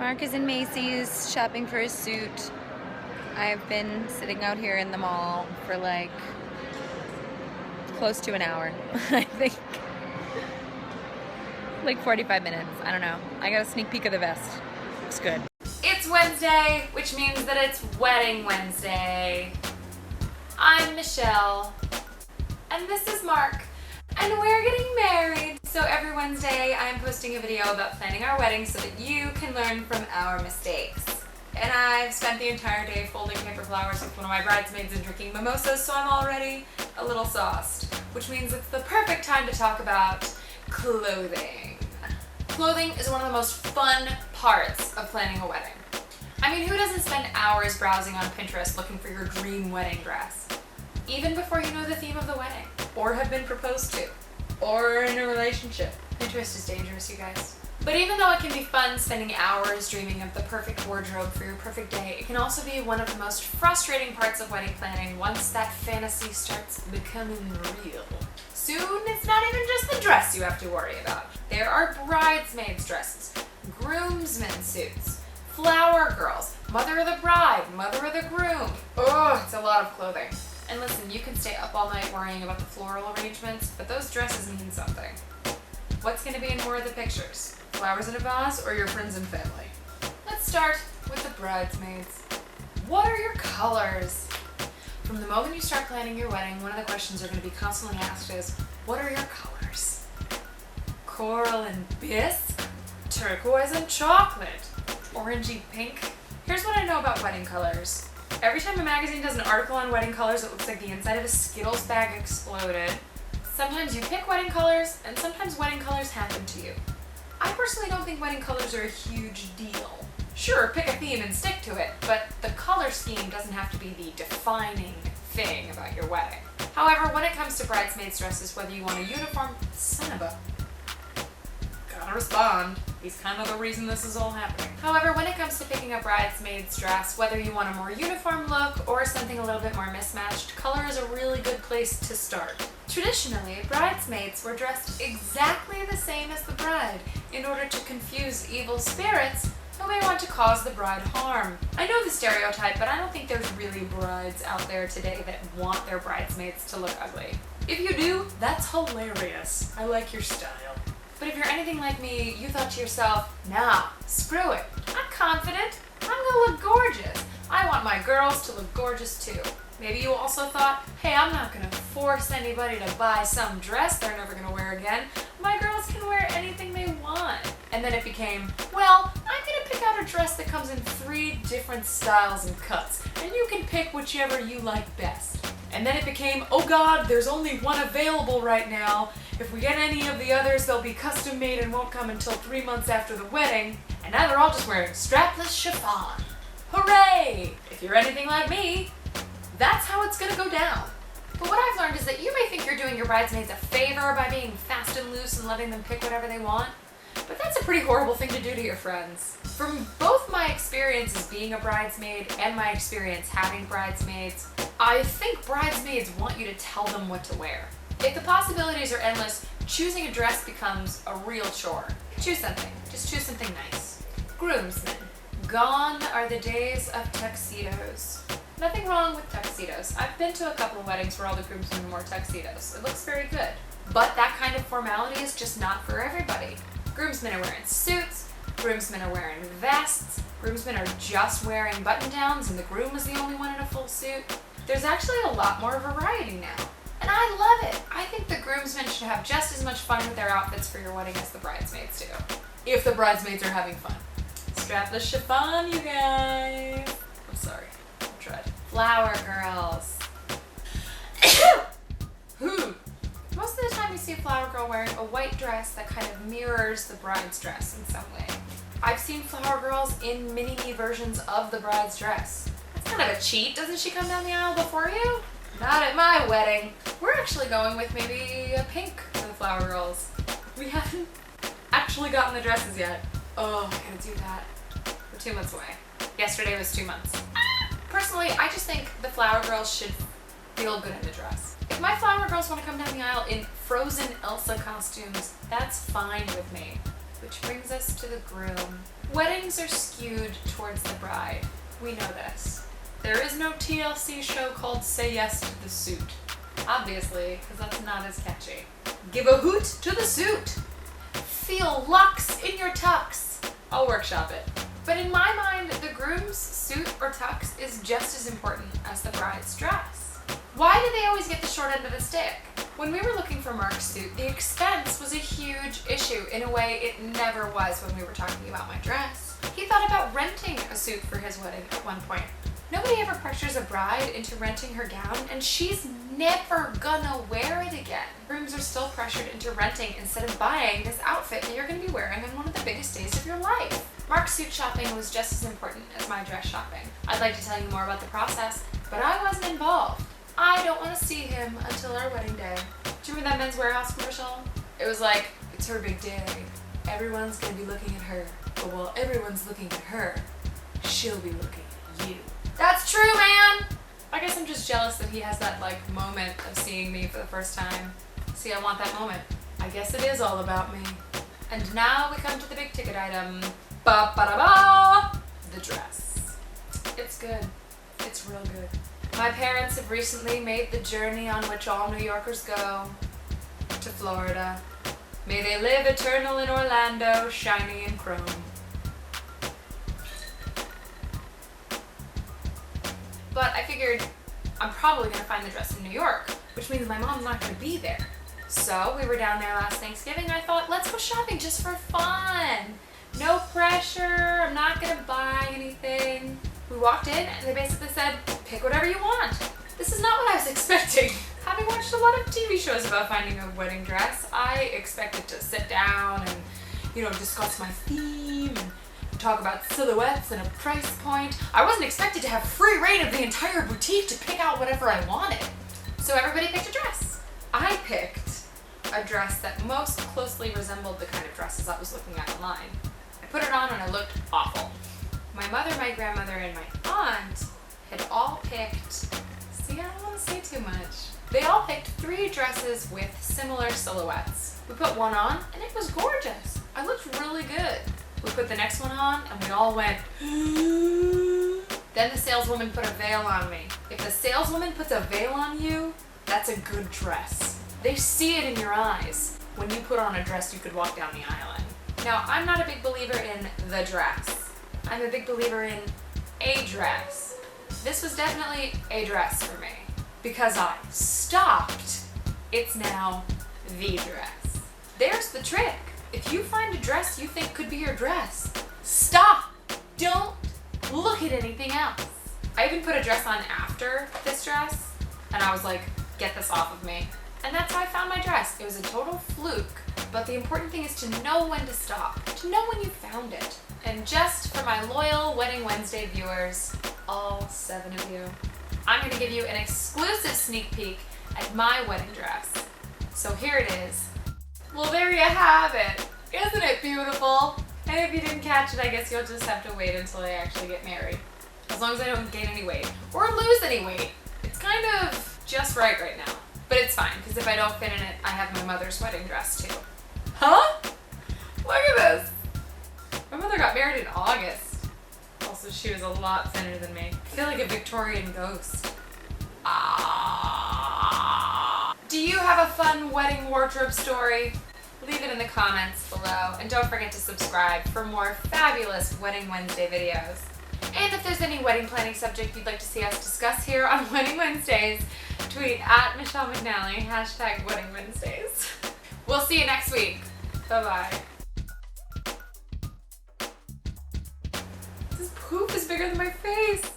Mark is in Macy's shopping for his suit. I've been sitting out here in the mall for like close to an hour, I think. Like 45 minutes, I don't know. I got a sneak peek of the vest. Looks good. It's Wednesday, which means that it's Wedding Wednesday. I'm Michelle, and this is Mark, and we're getting married. So every Wednesday I'm posting a video about planning our wedding so that you can learn from our mistakes. And I've spent the entire day folding paper flowers with one of my bridesmaids and drinking mimosas, so I'm already a little sauced, which means it's the perfect time to talk about clothing. Clothing is one of the most fun parts of planning a wedding. I mean, who doesn't spend hours browsing on Pinterest looking for your dream wedding dress? Even before you know the theme of the wedding, or have been proposed to, or are in a relationship. Pinterest is dangerous, you guys. But even though it can be fun spending hours dreaming of the perfect wardrobe for your perfect day, it can also be one of the most frustrating parts of wedding planning once that fantasy starts becoming real. Soon, it's not even just the dress you have to worry about. There are bridesmaids' dresses, groomsmen suits, flower girls, mother of the bride, mother of the groom. Oh, it's a lot of clothing. And listen, you can stay up all night worrying about the floral arrangements, but those dresses mean something. What's going to be in more of the pictures? Flowers in a vase or your friends and family? Let's start with the bridesmaids. What are your colors? From the moment you start planning your wedding, one of the questions you're going to be constantly asked is, what are your colors? Coral and bisque? Turquoise and chocolate? Orangey pink? Here's what I know about wedding colors. Every time a magazine does an article on wedding colors, it looks like the inside of a Skittles bag exploded. Sometimes you pick wedding colors, and sometimes wedding colors happen to you. I personally don't think wedding colors are a huge deal. Sure, pick a theme and stick to it, but the color scheme doesn't have to be the defining thing about your wedding. However, when it comes to bridesmaids' dresses, whether you want a uniform, son of a... Gotta respond. He's kind of the reason this is all happening. However, when it comes to picking a bridesmaid's dress, whether you want a more uniform look or something a little bit more mismatched, color is a really good place to start. Traditionally, bridesmaids were dressed exactly the same as the bride in order to confuse evil spirits who may want to cause the bride harm. I know the stereotype, but I don't think there's really brides out there today that want their bridesmaids to look ugly. If you do, that's hilarious. I like your style. But if you're anything like me, you thought to yourself, nah, screw it. I'm confident. I'm gonna look gorgeous. I want my girls to look gorgeous too. Maybe you also thought, hey, I'm not gonna force anybody to buy some dress they're never gonna wear again. My girls can wear anything they want. And then it became, well, I'm gonna pick out a dress that comes in 3 different styles and cuts, and you can pick whichever you like best. And then it became, oh God, there's only one available right now. If we get any of the others, they'll be custom made and won't come until 3 months after the wedding. And now they're all just wearing strapless chiffon. Hooray! If you're anything like me, that's how it's gonna go down. But what I've learned is that you may think you're doing your bridesmaids a favor by being fast and loose and letting them pick whatever they want, but that's a pretty horrible thing to do to your friends. From both my experiences being a bridesmaid and my experience having bridesmaids, I think bridesmaids want you to tell them what to wear. If the possibilities are endless, choosing a dress becomes a real chore. Choose something. Just choose something nice. Groomsmen. Gone are the days of tuxedos. Nothing wrong with tuxedos. I've been to a couple of weddings where all the groomsmen wore tuxedos. It looks very good. But that kind of formality is just not for everybody. Groomsmen are wearing suits, groomsmen are wearing vests, groomsmen are just wearing button-downs and the groom is the only one in a full suit. There's actually a lot more variety now. And I love it. I think the groomsmen should have just as much fun with their outfits for your wedding as the bridesmaids do. If the bridesmaids are having fun. Strapless chiffon, you guys. I'm sorry. I tried. Flower girls. Most of the time you see a flower girl wearing a white dress that kind of mirrors the bride's dress in some way. I've seen flower girls in mini-me versions of the bride's dress. That's kind of a cheat. Doesn't she come down the aisle before you? Not at my wedding. We're actually going with maybe a pink for the flower girls. We haven't actually gotten the dresses yet. Oh, I gotta do that. We're 2 months away. Yesterday was 2 months. Personally, I just think the flower girls should feel good in the dress. If my flower girls want to come down the aisle in frozen Elsa costumes, that's fine with me. which brings us to the groom. Weddings are skewed towards the bride. We know this. There is no TLC show called Say Yes to the Suit. Obviously, because that's not as catchy. Give a hoot to the suit. Feel luxe in your tux. I'll workshop it. But in my mind, the groom's suit or tux is just as important as the bride's dress. Why do they always get the short end of the stick? When we were looking for Mark's suit, the expense was a huge issue in a way it never was when we were talking about my dress. He thought about renting a suit for his wedding at one point. Nobody ever pressures a bride into renting her gown, and she's never gonna wear it again. Grooms are still pressured into renting instead of buying this outfit that you're gonna be wearing on one of the biggest days of your life. Mark's suit shopping was just as important as my dress shopping. I'd like to tell you more about the process, but I wasn't involved. I don't want to see him until our wedding day. Do you remember that Men's Warehouse commercial? It was like, it's her big day. Everyone's gonna be looking at her, but while everyone's looking at her, she'll be looking at you. That's true, man! I guess I'm just jealous that he has that moment of seeing me for the first time. See, I want that moment. I guess it is all about me. And now we come to the big ticket item. Ba-ba-da-ba! The dress. It's good. It's real good. My parents have recently made the journey on which all New Yorkers go, to Florida. May they live eternal in Orlando, shiny in chrome. But I figured I'm probably going to find the dress in New York, which means my mom's not going to be there. So we were down there last Thanksgiving. I thought, let's go shopping just for fun. No pressure. I'm not going to buy anything. We walked in and they basically said, pick whatever you want. This is not what I was expecting. Having watched a lot of TV shows about finding a wedding dress, I expected to sit down and, discuss my theme and talk about silhouettes and a price point. I wasn't expected to have free reign of the entire boutique to pick out whatever I wanted. So everybody picked a dress. I picked a dress that most closely resembled the kind of dresses I was looking at online. I put it on and I looked awful. My mother, my grandmother, and my aunt had all picked, see, I don't want to say too much. They all picked 3 dresses with similar silhouettes. We put one on and it was gorgeous. I looked really good. We put the next one on and we all went, Then the saleswoman put a veil on me. If the saleswoman puts a veil on you, that's a good dress. They see it in your eyes when you put on a dress you could walk down the aisle in. Now, I'm not a big believer in the dress. I'm a big believer in a dress. This was definitely a dress for me. Because I stopped, it's now the dress. There's the trick. If you find a dress you think could be your dress, stop. Don't look at anything else. I even put a dress on after this dress, and I was like, get this off of me. And that's how I found my dress. It was a total fluke, but the important thing is to know when to stop, to know when you found it. And just for my loyal Wedding Wednesday viewers, all 7 of you, I'm going to give you an exclusive sneak peek at my wedding dress. So here it is. Well, there you have it. Isn't it beautiful? And if you didn't catch it, I guess you'll just have to wait until I actually get married. As long as I don't gain any weight or lose any weight. It's kind of just right now. But it's fine, because if I don't fit in it, I have my mother's wedding dress too. Huh? Look at this. My mother got married in August. Also, she was a lot thinner than me. I feel like a Victorian ghost. Do you have a fun wedding wardrobe story? Leave it in the comments below. And don't forget to subscribe for more fabulous Wedding Wednesday videos. And if there's any wedding planning subject you'd like to see us discuss here on Wedding Wednesdays, tweet at Michelle McNally, #Wedding Wednesdays. We'll see you next week. Bye-bye. This poof is bigger than my face.